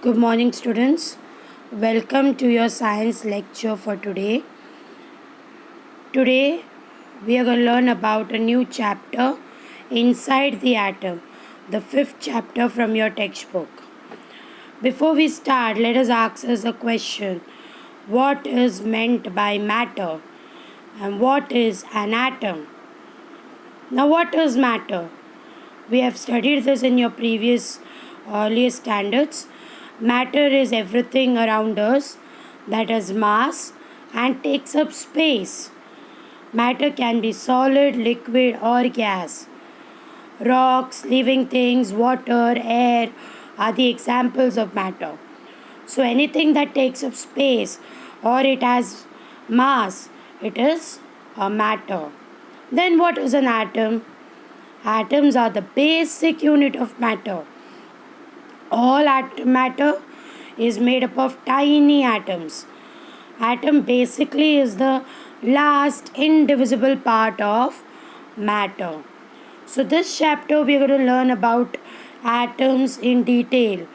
Good morning, students. Welcome to your science lecture for today. Today, we are going to learn about a new chapter inside the atom, the fifth chapter from your textbook. Before we start, let us ask us a question. What is meant by matter? And what is an atom? Now, what is matter? We have studied this in your previous earlier standards. Matter is everything around us that has mass and takes up space. Matter can be solid, liquid, or gas. Rocks, living things, water, air are the examples of matter. So anything that takes up space or it has mass, it is a matter. Then what is an atom? Atoms are the basic unit of matter. All matter is made up of tiny atoms. Atom basically is the last indivisible part of matter. So this chapter we are going to learn about atoms in detail.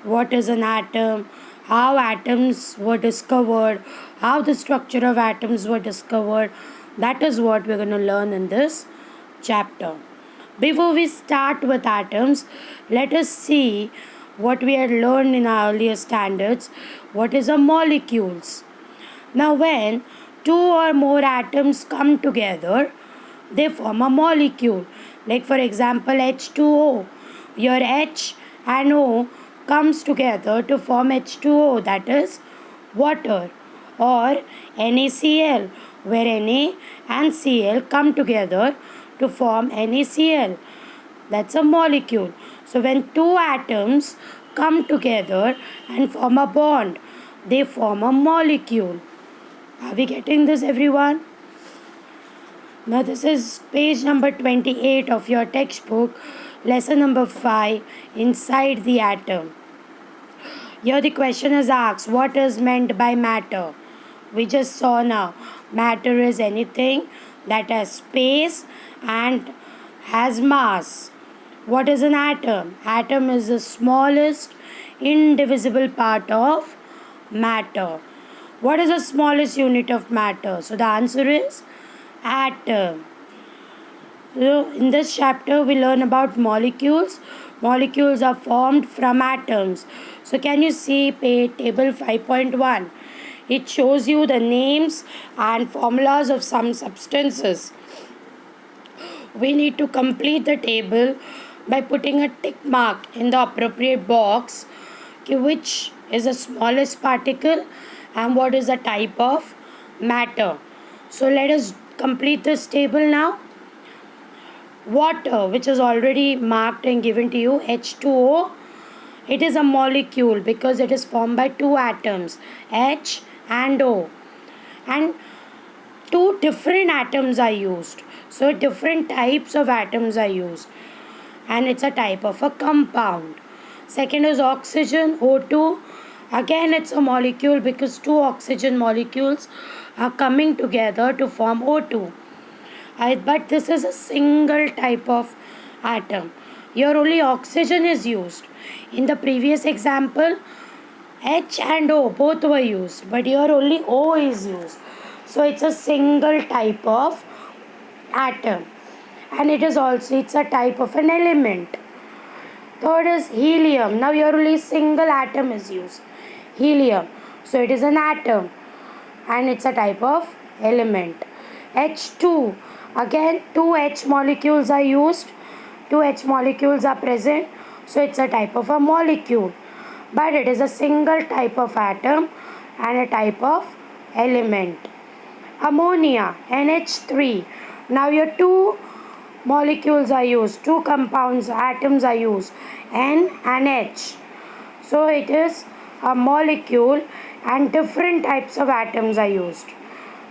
What is an atom? How atoms were discovered? How the structure of atoms were discovered? That is what we are going to learn in this chapter. Before we start with atoms, let us see what we had learned in our earlier standards. What is a molecules? Now, when two or more atoms come together, they form a molecule. Like for example, H2O. Your H and O comes together to form H2O, that is water, or NaCl, where Na and Cl come together to form NaCl. That's a molecule. So when two atoms come together and form a bond, they form a molecule. Are we getting this, everyone? Now this is page number 28 of your textbook, lesson number 5, inside the atom. Here the question is asked, what is meant by matter? We just saw now, matter is anything that has space and has mass. What is an atom? Atom is the smallest indivisible part of matter. What is the smallest unit of matter? So the answer is atom. So in this chapter we learn about molecules. Molecules are formed from atoms. So can you see table 5.1? It shows you the names and formulas of some substances. We need to complete the table by putting a tick mark in the appropriate box, which is the smallest particle and what is the type of matter. So let us complete this table now. Water, which is already marked and given to you, H2O, it is a molecule because it is formed by two atoms, H and O, and two different atoms are used. So different types of atoms are used, and it's a type of a compound. Second is oxygen, O2. Again, it's a molecule because two oxygen molecules are coming together to form O2. But this is a single type of atom. Here only oxygen is used. In the previous example, H and O both were used, but here only O is used. So it's a single type of atom, and it's a type of an element. Third is helium. Now here only single atom is used, helium. So it is an atom and it's a type of element. H2. Again, two H molecules are used. Two H molecules are present. So it's a type of a molecule. But it is a single type of atom and a type of element. Ammonia, NH3. Now here two molecules are used. Two compounds, atoms are used. N and H. So it is a molecule and different types of atoms are used.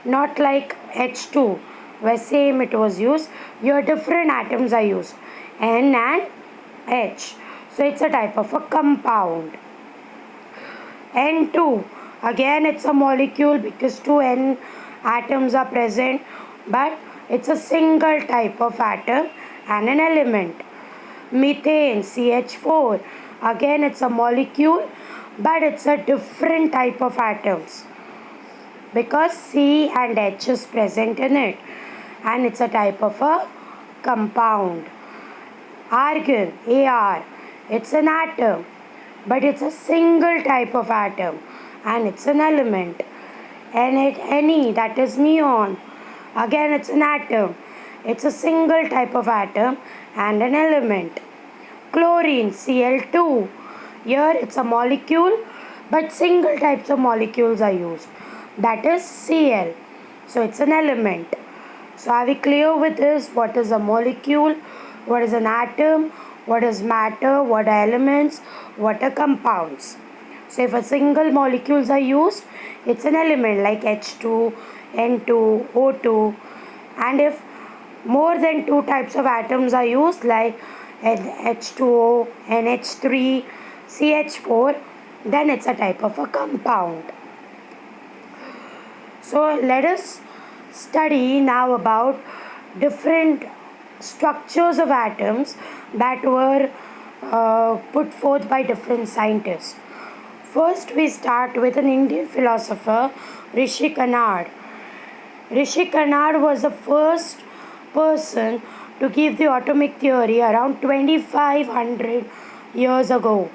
Not like H2 where same it was used. Here different atoms are used, N and H. So it's a type of a compound. N2, again it's a molecule because two N atoms are present, but it's a single type of atom and an element. Methane, CH4, again it's a molecule but it's a different type of atoms because C and H is present in it, and it's a type of a compound. Argon, Ar, it's an atom, but it's a single type of atom and it's an element. Ne, that is neon, again it's an atom, it's a single type of atom and an element. Chlorine, Cl2, here it's a molecule but single types of molecules are used, that is Cl, so it's an element. So are we clear with this? What is a molecule? What is an atom? What is matter? What are elements? What are compounds? So if a single molecules are used, it's an element like H2, N2, O2. And if more than two types of atoms are used like H2O, NH3, CH4, then it's a type of a compound. So let us study now about different structures of atoms that were put forth by different scientists. First, we start with an Indian philosopher, Rishi Kanad. Rishi Kanad was the first person to give the atomic theory around 2500 years ago,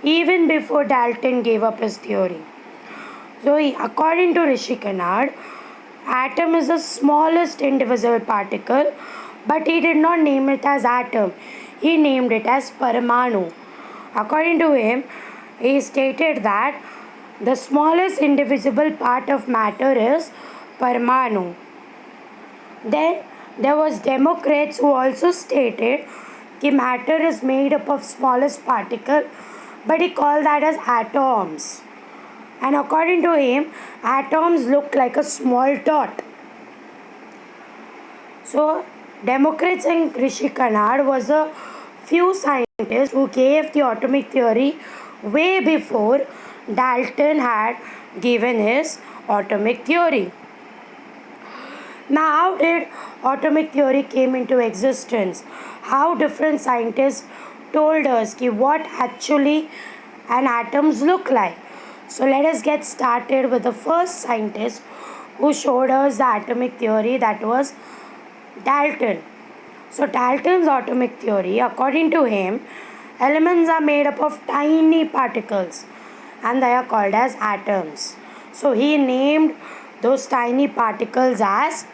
even before Dalton gave up his theory. So, according to Rishi Kanad, atom is the smallest indivisible particle, but he did not name it as atom. He named it as Paramanu. According to him, he stated that the smallest indivisible part of matter is Paramanu. Then there was Democritus who also stated that matter is made up of smallest particle, but he called that as atoms. And according to him, atoms look like a small dot. So Democritus and Rishi Kanad was a few scientists who gave the atomic theory way before Dalton had given his atomic theory. Now, how did atomic theory came into existence? How different scientists told us what actually an atoms look like. So let us get started with the first scientist who showed us the atomic theory, that was Dalton. So Dalton's atomic theory, according to him, elements are made up of tiny particles and they are called as atoms. So he named those tiny particles as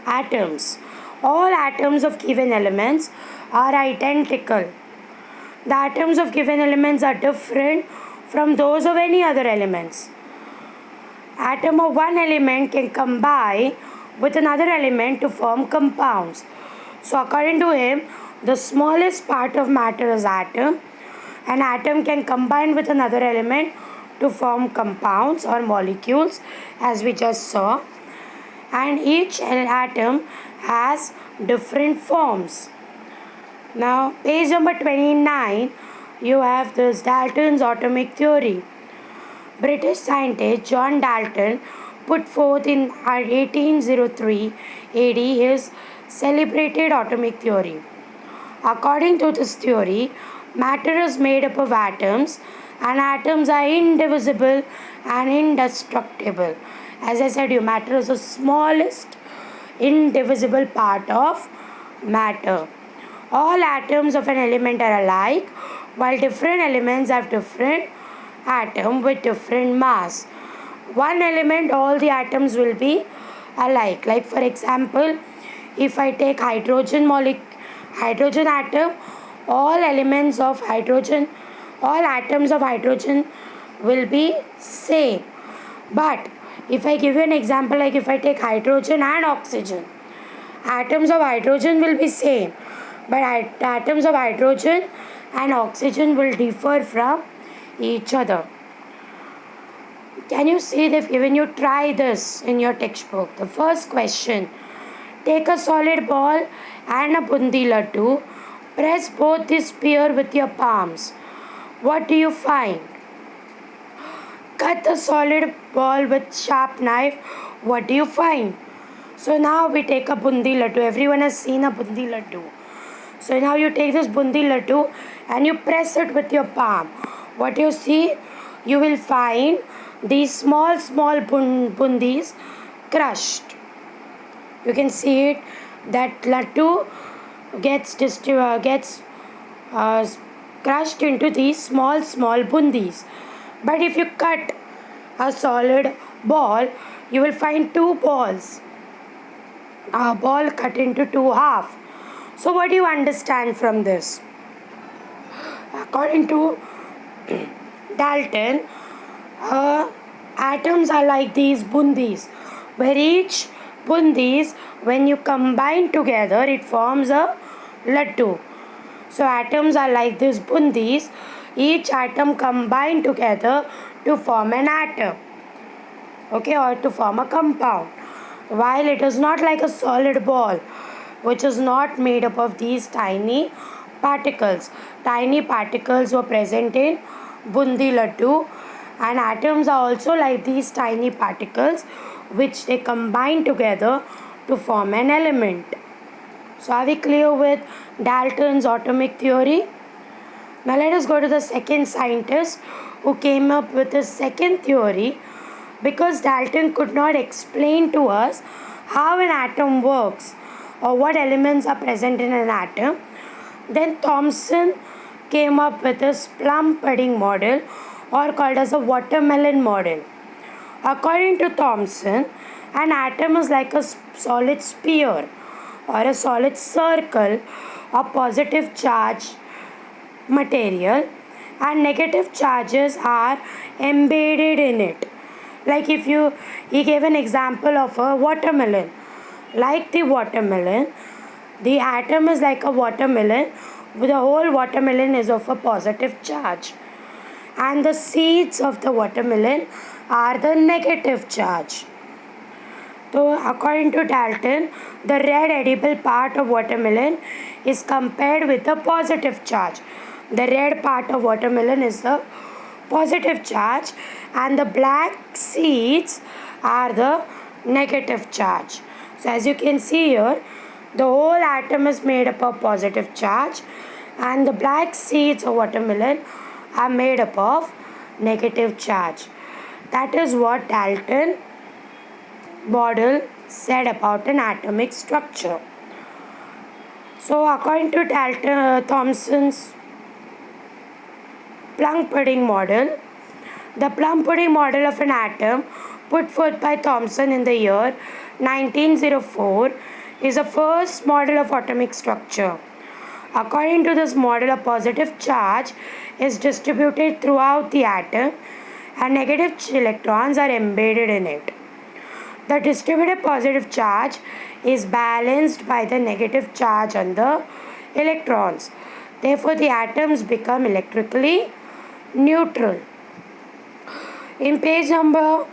atoms. All atoms of given elements are identical. The atoms of given elements are different from those of any other elements. Atom of one element can combine with another element to form compounds. So according to him, the smallest part of matter is atom. An atom can combine with another element to form compounds or molecules, as we just saw. And each atom has different forms. Now, page number 29, you have this Dalton's atomic theory. British scientist John Dalton put forth in 1803 AD his celebrated atomic theory. According to this theory, matter is made up of atoms, and atoms are indivisible and indestructible. As I said, matter is the smallest indivisible part of matter. All atoms of an element are alike, while different elements have different atoms with different mass. One element, all the atoms will be alike. Like for example, if I take hydrogen atom, all atoms of hydrogen will be same. But if I give you an example, like if I take hydrogen and oxygen, atoms of hydrogen will be same, but atoms of hydrogen and oxygen will differ from each other. Can you see they've given you, try this in your textbook. The first question, take a solid ball and a bundi laddu, press both the sphere with your palms. What do you find? Cut the solid ball with sharp knife. What do you find? So now we take a bundi laddu. Everyone has seen a bundi laddu. So now you take this bundi laddu and you press it with your palm. What you see? you will find these small bundis crushed. You can see it, that laddu gets uh, crushed into these small bundis. But if you cut a solid ball, you will find two balls, a ball cut into two half. So what do you understand from this? According to Dalton, atoms are like these bundis, where each bundis, when you combine together, it forms a laddu. So atoms are like these bundis, each atom combined together to form an atom, okay, or to form a compound. While it is not like a solid ball, which is not made up of these tiny particles. Tiny particles were present in bundi laddu, and atoms are also like these tiny particles which they combine together to form an element. So are we clear with Dalton's atomic theory? Now let us go to the second scientist who came up with the second theory. Because Dalton could not explain to us how an atom works or what elements are present in an atom, then Thomson came up with this plum pudding model, or called as a watermelon model. According to Thomson, an atom is like a solid sphere or a solid circle of positive charge material, and negative charges are embedded in it. Like he gave an example of a watermelon. Like the watermelon, the atom is like a watermelon, the whole watermelon is of a positive charge, and the seeds of the watermelon are the negative charge. So according to Dalton, the red edible part of watermelon is compared with the positive charge. The red part of watermelon is the positive charge, and the black seeds are the negative charge. So as you can see here, the whole atom is made up of positive charge, and the black seeds of watermelon are made up of negative charge. That is what Dalton model said about an atomic structure. So according to Thomson's plum pudding model, the plum pudding model of an atom put forth by Thomson in the year 1904 is the first model of atomic structure. According to this model, a positive charge is distributed throughout the atom and negative electrons are embedded in it. The distributed positive charge is balanced by the negative charge on the electrons. Therefore, the atoms become electrically neutral. In page number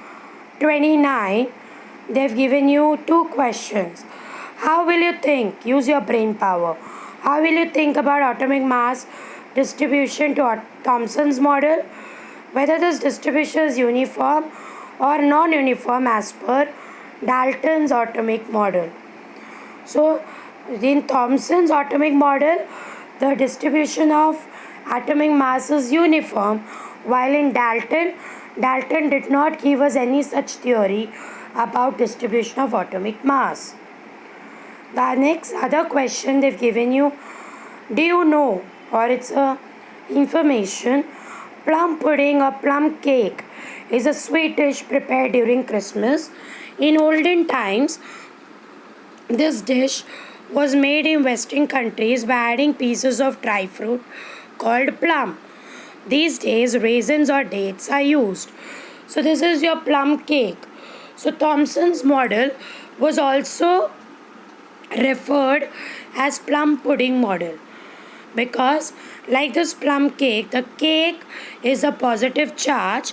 29, they've given you two questions. How will you think? Use your brain power. How will you think about atomic mass distribution to Thomson's model? Whether this distribution is uniform or non-uniform as per Dalton's atomic model. So, in Thomson's atomic model, the distribution of atomic mass is uniform, while in Dalton did not give us any such theory about distribution of atomic mass. The next other question they've given you, do you know, or it's a information, plum pudding or plum cake is a sweet dish prepared during Christmas. In olden times, this dish was made in Western countries by adding pieces of dry fruit called plum. These days, raisins or dates are used. So this is your plum cake. So Thomson's model was also referred as plum pudding model, because like this plum cake, the cake is a positive charge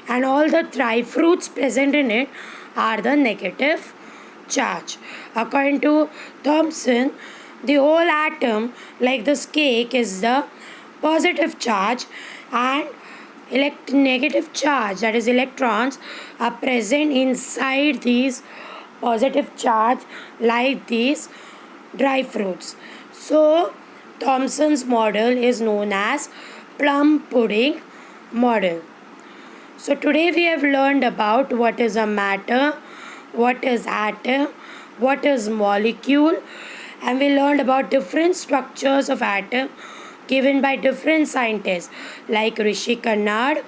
and all the dry fruits present in it are the negative charge. According to Thomson, the whole atom like this cake is the positive charge, and negative charge, that is electrons, are present inside these positive charge like these dry fruits. So Thomson's model is known as plum pudding model. So today we have learned about what is a matter, what is atom, what is molecule, and we learned about different structures of atom given by different scientists like Rishi Karnad,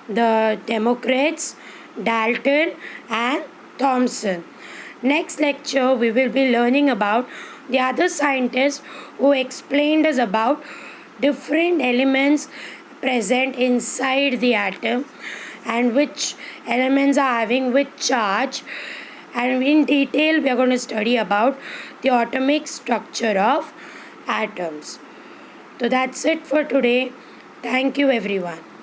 the Democrats, Dalton, and Thomson. Next lecture, we will be learning about the other scientists who explained us about different elements present inside the atom and which elements are having which charge. And in detail, we are going to study about the atomic structure of atoms. So that's it for today. Thank you, everyone.